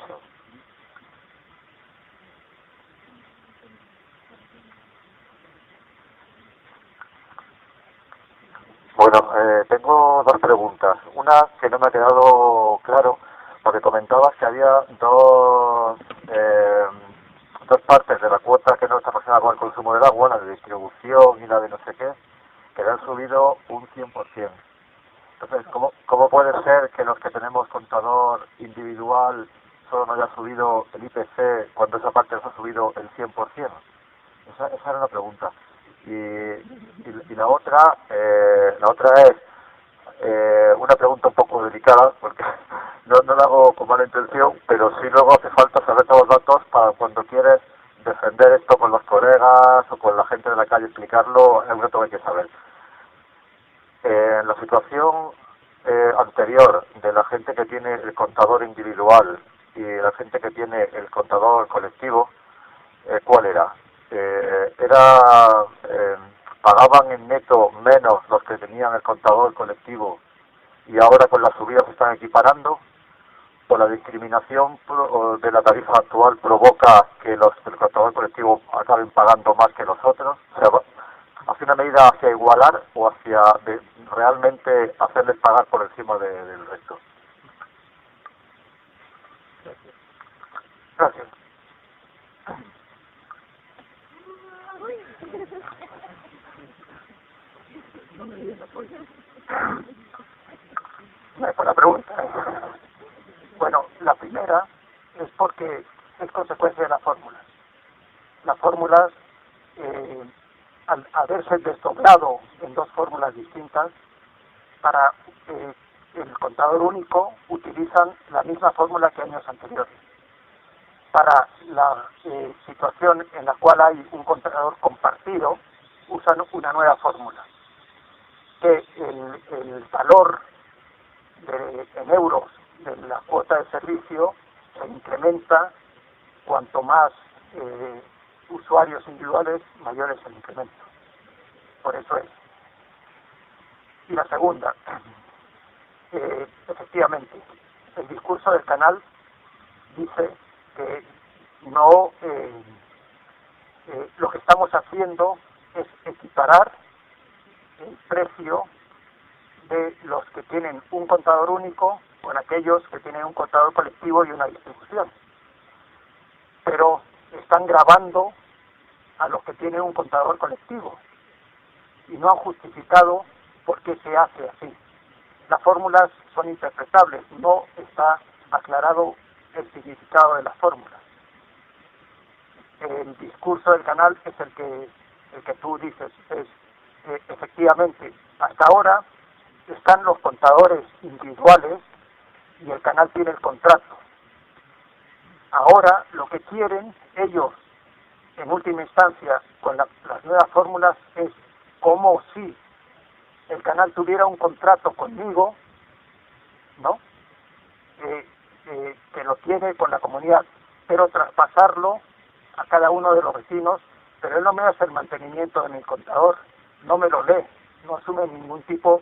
Bueno, tengo dos preguntas. Una que no me ha quedado claro, porque comentabas que había dos partes de la cuota que no está relacionada con el consumo del agua, la de distribución y la de no sé qué, que le han subido un 100%. Entonces, ¿cómo puede ser que los que tenemos contador individual solo nos haya subido el IPC cuando esa parte nos ha subido el 100%? Esa era una pregunta. Y la otra es una pregunta un poco delicada, porque no la hago con mala intención, pero sí luego hace falta saber todos los datos para cuando quieres defender esto con los colegas o con la gente de la calle, explicarlo, es un reto que hay que saber. En la situación anterior de la gente que tiene el contador individual y la gente que tiene el contador colectivo, ¿cuál era? Pagaban en neto menos los que tenían el contador colectivo y ahora con la subida se están equiparando, o la discriminación de la tarifa actual provoca que los del contador colectivo acaben pagando más que los otros. O sea, ¿hacia una medida hacia igualar o hacia realmente hacerles pagar por encima del resto? Gracias. Por la pregunta. Bueno, la primera es porque es consecuencia de las fórmulas. Las fórmulas, al haberse desdoblado en dos fórmulas distintas, para el contador único utilizan la misma fórmula que años anteriores. Para la situación en la cual hay un contador compartido, usan una nueva fórmula, que el valor en euros de la cuota de servicio se incrementa cuanto más usuarios individuales, mayor es el incremento. Por eso es. Y la segunda, efectivamente, el discurso del canal dice que no, lo que estamos haciendo es equiparar el precio de los que tienen un contador único con aquellos que tienen un contador colectivo y una distribución. Pero están gravando a los que tienen un contador colectivo y no han justificado por qué se hace así. Las fórmulas son interpretables, no está aclarado el significado de las fórmulas. El discurso del canal es el que tú dices, es efectivamente, hasta ahora están los contadores individuales y el canal tiene el contrato. Ahora lo que quieren ellos, en última instancia, con las nuevas fórmulas, es como si el canal tuviera un contrato conmigo, ¿no? Que lo tiene con la comunidad, pero traspasarlo a cada uno de los vecinos, pero él no me hace el mantenimiento de mi contador, no me lo lee, no asume ningún tipo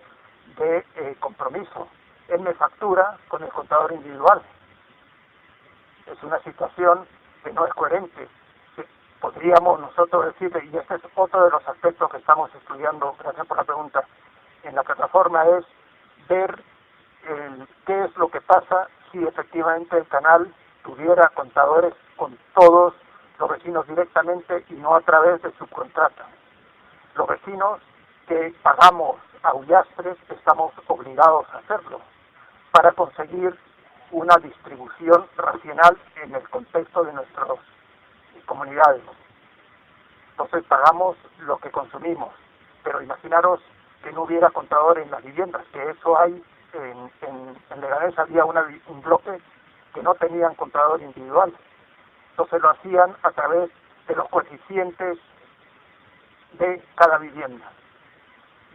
de compromiso. Él me factura con el contador individual. Es una situación que no es coherente. Podríamos nosotros decir, y este es otro de los aspectos que estamos estudiando, gracias por la pregunta, en la plataforma, es ver qué es lo que pasa si efectivamente el canal tuviera contadores con todos los vecinos directamente y no a través de subcontrata. Los vecinos que pagamos a Ullastres estamos obligados a hacerlo para conseguir una distribución racional en el contexto de nuestras comunidades. Entonces pagamos lo que consumimos, pero imaginaros que no hubiera contador en las viviendas, que eso hay en Leganés. Había un bloque que no tenían contador individual, entonces lo hacían a través de los coeficientes de cada vivienda,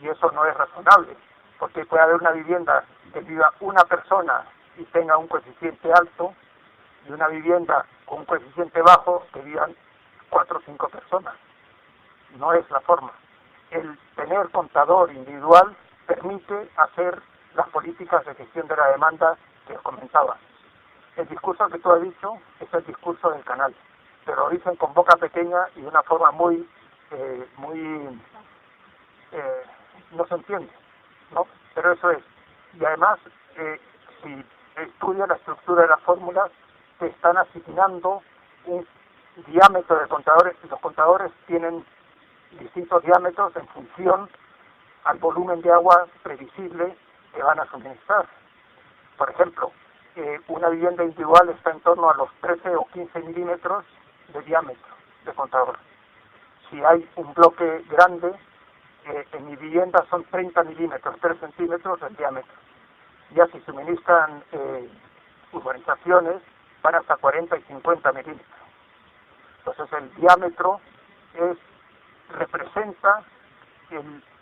y eso no es razonable, porque puede haber una vivienda que viva una persona y tenga un coeficiente alto, y una vivienda con un coeficiente bajo que vivan 4 o 5 personas. No es la forma. El tener contador individual permite hacer las políticas de gestión de la demanda que os comentaba. El discurso que tú has dicho es el discurso del canal, pero lo dicen con boca pequeña y de una forma no se entiende, ¿no? Pero eso es. Y además, si estudia la estructura de las fórmulas, se están asignando un diámetro de contadores, y los contadores tienen distintos diámetros en función al volumen de agua previsible que van a suministrar. Por ejemplo, una vivienda individual está en torno a los 13 o 15 milímetros de diámetro de contador. Si hay un bloque grande, en mi vivienda son 30 milímetros, 3 centímetros de diámetro. Ya si suministran urbanizaciones, van hasta 40 y 50 milímetros. Entonces el diámetro representa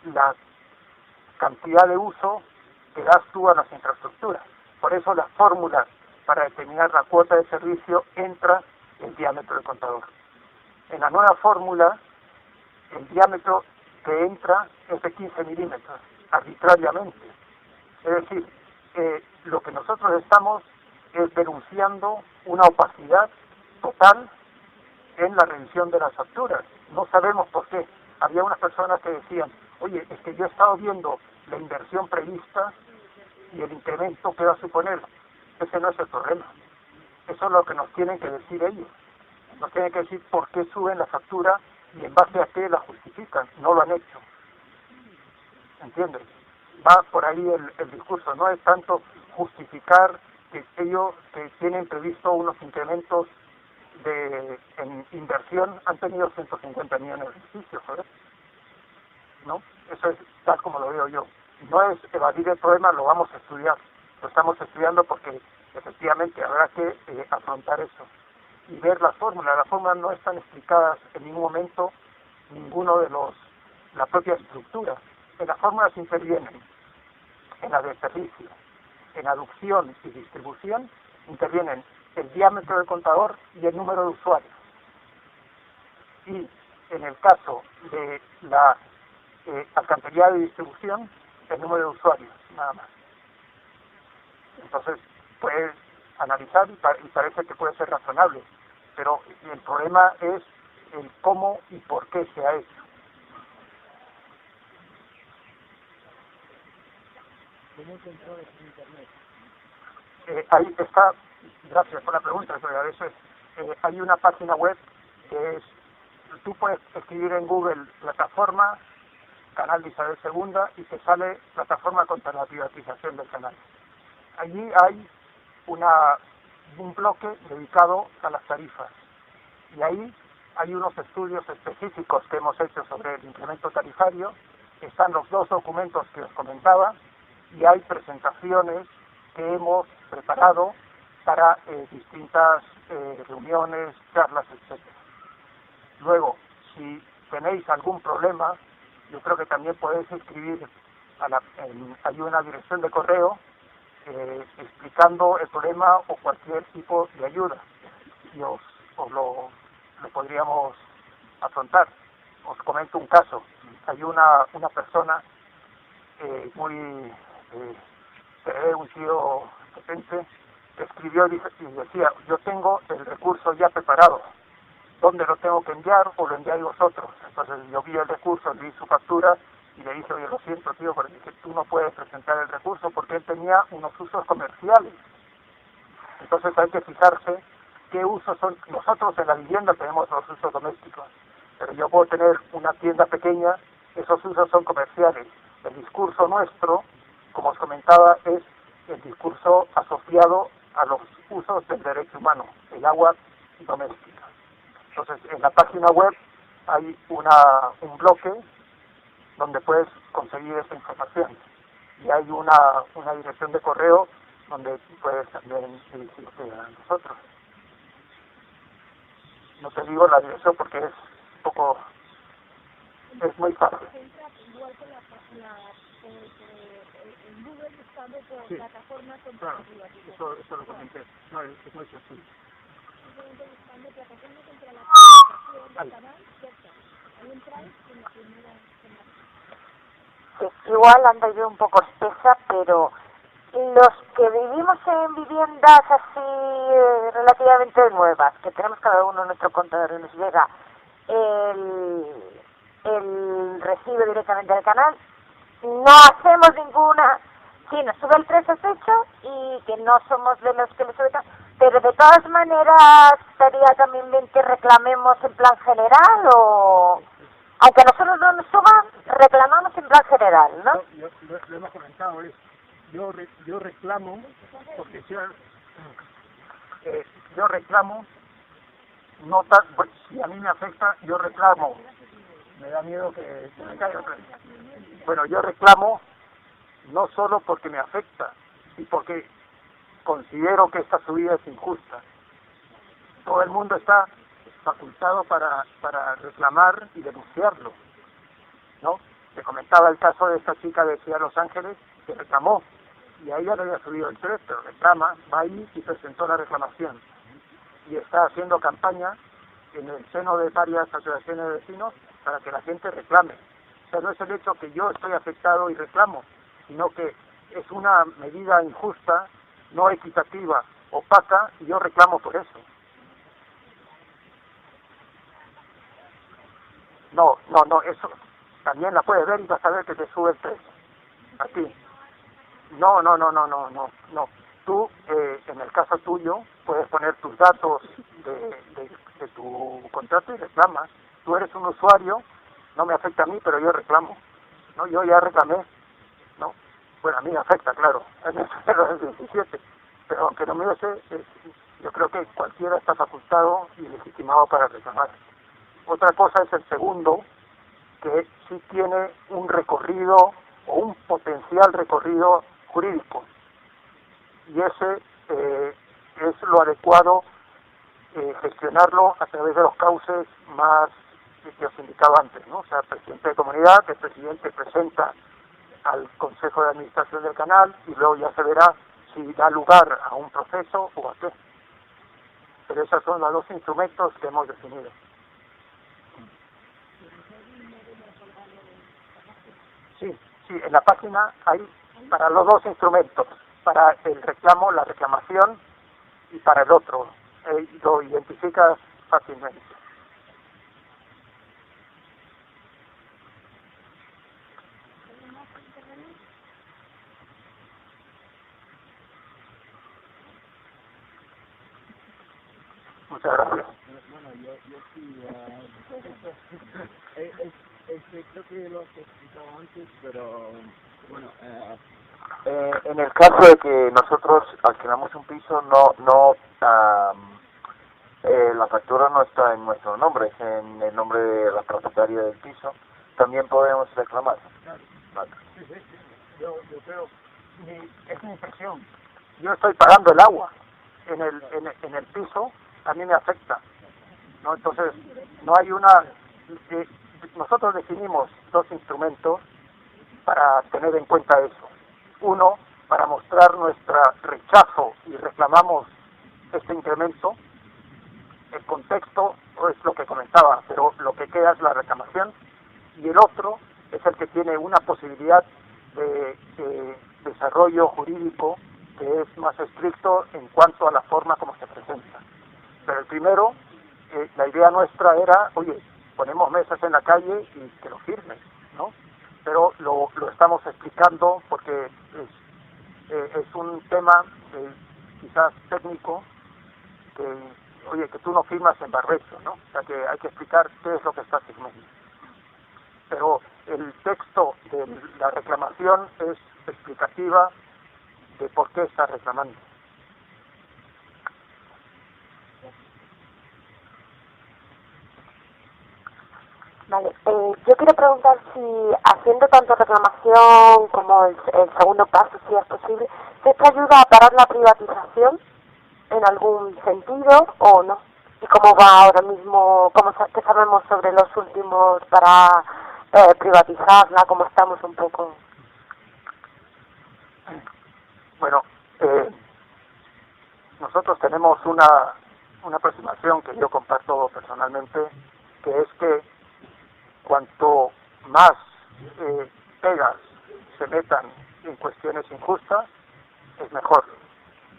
la cantidad de uso que das tú a las infraestructuras. Por eso las fórmulas para determinar la cuota de servicio entra el diámetro del contador. En la nueva fórmula, el diámetro que entra es de 15 milímetros, arbitrariamente. Es decir, lo que nosotros estamos es denunciando una opacidad total en la revisión de las facturas. No sabemos por qué. Había unas personas que decían, oye, es que yo he estado viendo la inversión prevista y el incremento que va a suponer. Ese no es el problema. Eso es lo que nos tienen que decir ellos. Nos tienen que decir por qué suben la factura y en base a qué la justifican. No lo han hecho. ¿Entiendes? Va por ahí el discurso. No es tanto justificar que ellos que tienen previsto unos incrementos en inversión, han tenido 150 millones de beneficios, ¿sabes? ¿No? Eso es tal como lo veo yo. No es evadir el problema, lo vamos a estudiar. Lo estamos estudiando porque efectivamente habrá que afrontar eso y ver las fórmulas. Las fórmulas no están explicadas en ningún momento, la propia estructura. En las fórmulas intervienen en la de servicio, en aducción y distribución, intervienen el diámetro del contador y el número de usuarios. Y en el caso de la alcantarillado y distribución, el número de usuarios, nada más. Entonces, puedes analizar y parece que puede ser razonable, pero el problema es el cómo y por qué se ha hecho. Ahí está, gracias por la pregunta, pero a veces hay una página web que es, tú puedes escribir en Google plataforma canal de Isabel II y te sale plataforma contra la privatización del canal. Allí hay un bloque dedicado a las tarifas y ahí hay unos estudios específicos que hemos hecho sobre el incremento tarifario. Están los 2 documentos que os comentaba y hay presentaciones que hemos preparado para distintas reuniones, charlas, etc. Luego, si tenéis algún problema, yo creo que también podéis escribir hay una dirección de correo explicando el problema o cualquier tipo de ayuda y os lo podríamos afrontar. Os comento un caso. Hay una persona un tío potente, que escribió y decía: yo tengo el recurso ya preparado, ¿dónde lo tengo que enviar o lo enviáis vosotros? Entonces yo vi el recurso, vi su factura y le dije: oye, lo siento, tío, porque tú no puedes presentar el recurso porque él tenía unos usos comerciales. Entonces hay que fijarse qué usos son. Nosotros en la vivienda tenemos los usos domésticos, pero yo puedo tener una tienda pequeña, esos usos son comerciales. El discurso nuestro, como os comentaba, es el discurso asociado a los usos del derecho humano, el agua doméstica. Entonces, en la página web hay un bloque donde puedes conseguir esa información. Y hay una dirección de correo donde puedes también dirigirte a nosotros. No te digo la dirección porque es muy fácil. Sí, claro, eso lo comenté. No, es muy sencillo. Igual ando yo un poco espesa, pero los que vivimos en viviendas así relativamente nuevas, que tenemos cada uno nuestro contador y nos llega el recibo directamente del canal, no hacemos ninguna. Sí, nos sube el precio hecho y que no somos de los que le sube, pero de todas maneras estaría también bien que reclamemos en plan general, o aunque nosotros no nos suban, reclamamos en plan general, ¿no? Lo hemos comentado, yo reclamo, porque yo reclamo, si a mí me afecta, yo reclamo. Me da miedo que me caiga otra vez. Bueno, yo reclamo no solo porque me afecta, y porque considero que esta subida es injusta. Todo el mundo está facultado para reclamar y denunciarlo, ¿no? Te comentaba el caso de esta chica de Ciudad de Los Ángeles que reclamó, y a ella le había subido el precio, reclama, va ahí y presentó la reclamación. Y está haciendo campaña en el seno de varias asociaciones de vecinos para que la gente reclame. O sea, no es el hecho que yo estoy afectado y reclamo, sino que es una medida injusta, no equitativa, opaca, y yo reclamo por eso. No, eso también la puedes ver y vas a ver que te sube el precio. A ti. No. Tú, en el caso tuyo, puedes poner tus datos de tu contrato y reclamas. Tú eres un usuario, no me afecta a mí, pero yo reclamo. No, yo ya reclamé. ¿No? Bueno, a mí me afecta, claro, en el 17, pero aunque no me hubiese, yo creo que cualquiera está facultado y legitimado para reclamar. Otra cosa es el segundo, que sí tiene un recorrido o un potencial recorrido jurídico, y ese es lo adecuado, gestionarlo a través de los cauces más que os indicaba antes, ¿no? O sea, presidente de comunidad, el presidente presenta al Consejo de Administración del canal y luego ya se verá si da lugar a un proceso o a qué. Pero esos son los dos instrumentos que hemos definido. Sí, en la página hay para los dos instrumentos, para el reclamo, la reclamación, y para el otro, lo identifica fácilmente. Muchas gracias. Bueno, yo sí, creo que lo he explicado antes, pero bueno, en el caso de que nosotros alquilamos un piso, la factura no está en nuestro nombre, es en el nombre de la propietaria del piso, también podemos reclamar. Claro. Vale. Sí. Yo creo es mi impresión. Yo estoy pagando el agua en el piso, a mí me afecta, ¿no? Entonces, no hay nosotros definimos dos instrumentos para tener en cuenta eso. Uno, para mostrar nuestro rechazo y reclamamos este incremento. El contexto es lo que comentaba, pero lo que queda es la reclamación. Y el otro es el que tiene una posibilidad de desarrollo jurídico que es más estricto en cuanto a la forma como se presenta. Pero el primero, la idea nuestra era, oye, ponemos mesas en la calle y que lo firmen, ¿no? Pero lo estamos explicando porque es un tema quizás técnico que tú no firmas en barbecho, ¿no? O sea que hay que explicar qué es lo que estás firmando. Pero el texto de la reclamación es explicativa de por qué estás reclamando. Vale, yo quiero preguntar si haciendo tanto reclamación como el segundo paso, si es posible, ¿esto ayuda a parar la privatización en algún sentido o no? ¿Y cómo va ahora mismo, qué sabemos sobre los últimos para privatizarla, cómo estamos un poco? Bueno, nosotros tenemos una aproximación que yo comparto personalmente, que es que cuanto más pegas se metan en cuestiones injustas, es mejor,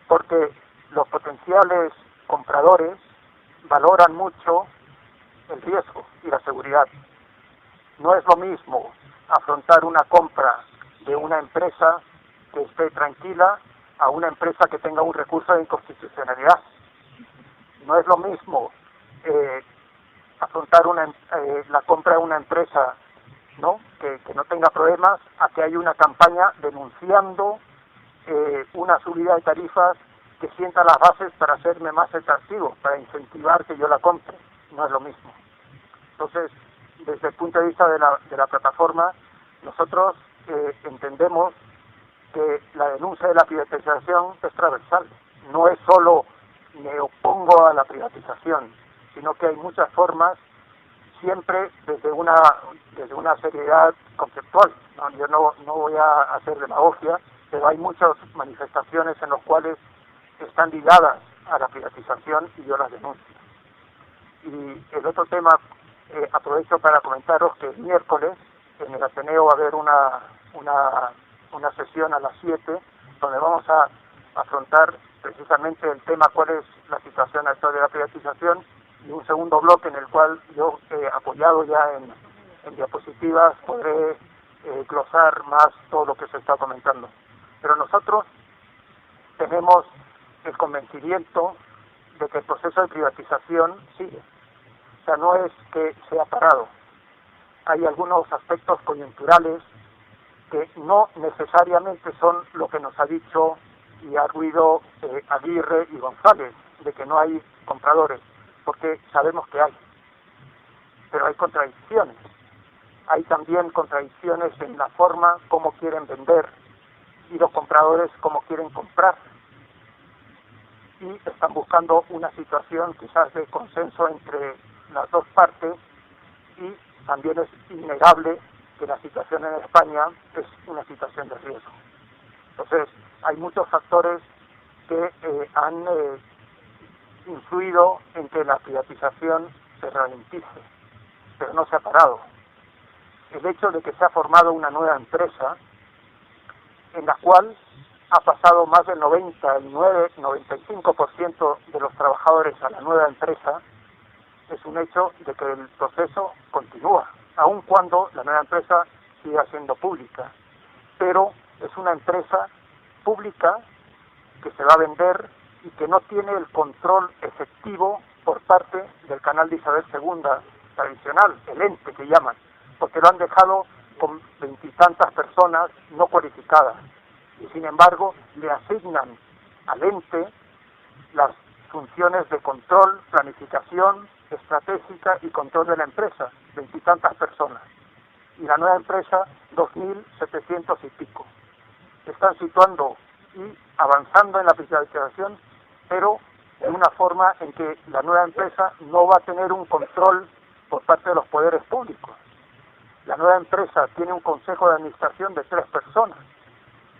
porque los potenciales compradores valoran mucho el riesgo y la seguridad. No es lo mismo afrontar una compra de una empresa que esté tranquila a una empresa que tenga un recurso de inconstitucionalidad. No es lo mismo afrontar la compra de una empresa, ¿no? que no tenga problemas, a que haya una campaña denunciando una subida de tarifas que sienta las bases para hacerme más atractivo, para incentivar que yo la compre. No es lo mismo. Entonces, desde el punto de vista de la plataforma, nosotros entendemos que la denuncia de la privatización es transversal. No es solo me opongo a la privatización, sino que hay muchas formas, siempre desde una seriedad conceptual, ¿no? Yo no voy a hacer demagogia, pero hay muchas manifestaciones en las cuales están ligadas a la privatización y yo las denuncio. Y el otro tema, aprovecho para comentaros que el miércoles en el Ateneo va a haber una sesión a las 7, donde vamos a afrontar precisamente el tema cuál es la situación actual de la privatización, y un segundo bloque en el cual yo, apoyado ya en diapositivas, podré glosar más todo lo que se está comentando. Pero nosotros tenemos el convencimiento de que el proceso de privatización sigue. O sea, no es que se ha parado. Hay algunos aspectos coyunturales que no necesariamente son lo que nos ha dicho y ha ruido Aguirre y González, de que no hay compradores, porque sabemos que hay. Pero hay contradicciones. Hay también contradicciones en la forma como quieren vender y los compradores como quieren comprar. Y están buscando una situación quizás de consenso entre las dos partes, y también es innegable que la situación en España es una situación de riesgo. Entonces, hay muchos factores que han influido en que la privatización se ralentice, pero no se ha parado. El hecho de que se ha formado una nueva empresa en la cual ha pasado más del 95% de los trabajadores a la nueva empresa, es un hecho de que el proceso continúa, aun cuando la nueva empresa siga siendo pública. Pero es una empresa pública que se va a vender y que no tiene el control efectivo por parte del canal de Isabel II tradicional, el ente que llaman, porque lo han dejado con 20 y tantas personas no cualificadas. Y sin embargo le asignan al ente las funciones de control, planificación estratégica y control de la empresa, 20 y tantas personas. Y la nueva empresa, 2.700 y pico. se están situando y avanzando en la privatización, pero en una forma en que la nueva empresa no va a tener un control por parte de los poderes públicos. La nueva empresa tiene un consejo de administración de 3 personas.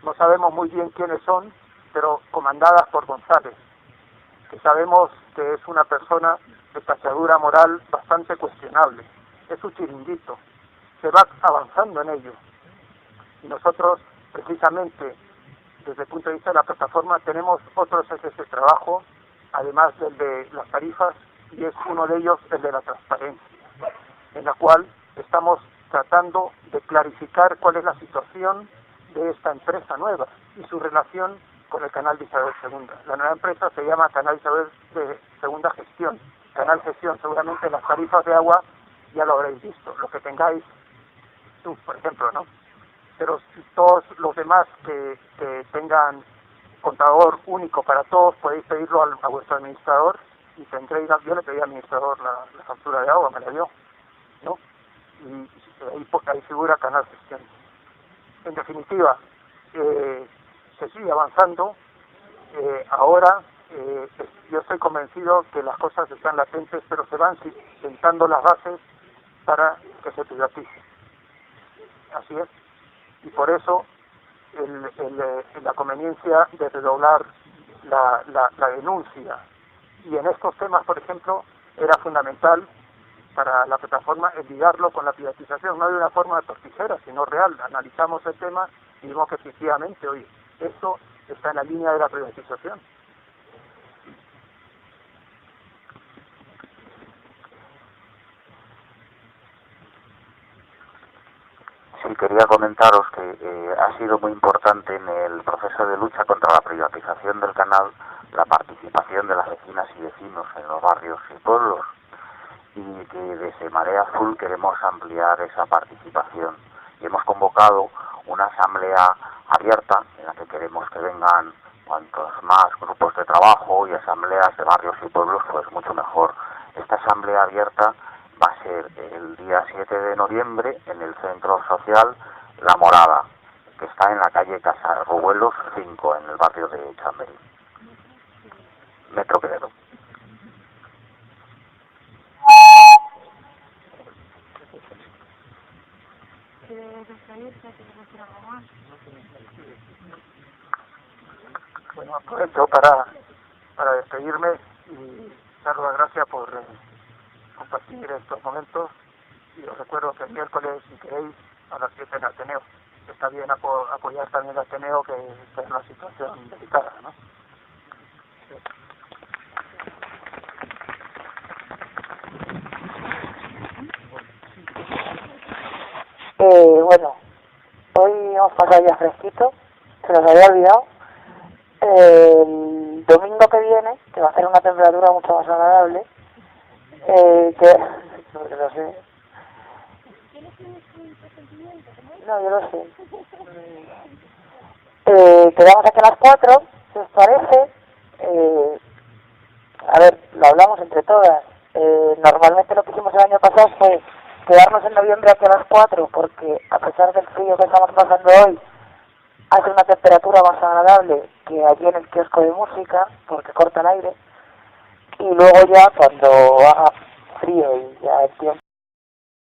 No sabemos muy bien quiénes son, pero comandadas por González, que sabemos que es una persona de cachadura moral bastante cuestionable. Es un chiringuito. Se va avanzando en ello. Y nosotros, precisamente, desde el punto de vista de la plataforma, tenemos otros ejes de trabajo, además del de las tarifas, y es uno de ellos el de la transparencia, en la cual estamos tratando de clarificar cuál es la situación de esta empresa nueva y su relación con el canal de Isabel II. La nueva empresa se llama Canal Isabel II Gestión, Canal Gestión. Seguramente las tarifas de agua ya lo habréis visto, lo que tengáis tú, por ejemplo, ¿no? Pero si todos los demás que tengan contador único para todos, podéis pedirlo a vuestro administrador y tendréis, yo le pedí al administrador la factura de agua, me la dio, ¿no? Y ahí figura Canal Gestión. En definitiva, se sigue avanzando. Ahora yo estoy convencido que las cosas están latentes, pero se van sentando las bases para que se privatice. Así es. Y por eso la conveniencia de redoblar la denuncia. Y en estos temas, por ejemplo, era fundamental para la plataforma el ligarlo con la privatización, no de una forma torticera, sino real. Analizamos el tema y vimos que efectivamente, oye, esto está en la línea de la privatización. Sí, quería comentaros que ha sido muy importante en el proceso de lucha contra la privatización del canal la participación de las vecinas y vecinos en los barrios y pueblos, y que desde Marea Azul queremos ampliar esa participación. Y hemos convocado una asamblea abierta en la que queremos que vengan cuantos más grupos de trabajo y asambleas de barrios y pueblos, pues mucho mejor. Esta asamblea abierta va a ser el día 7 de noviembre en el Centro Social La Morada, que está en la calle Casa Rubuelos 5, en el barrio de Chamberí, Metro Quevedo. Bueno, aprovecho para despedirme y daros las gracias por compartir estos momentos, y os recuerdo que el miércoles, si queréis, a las 7 en Ateneo. Está bien apoyar también el Ateneo, que está en una situación delicada, ¿no? Bueno, hoy hemos pasado ya fresquito, se nos había olvidado. El domingo que viene, que va a ser una temperatura mucho más agradable, no sé. No, yo lo sé. Quedamos aquí a las 4, si os parece. A ver, lo hablamos entre todas. Normalmente lo que hicimos el año pasado fue quedarnos en noviembre aquí a las 4, porque a pesar del frío que estamos pasando hoy, hace una temperatura más agradable que allí en el kiosco de música, porque corta el aire. Y luego ya cuando haga frío y ya el tiempo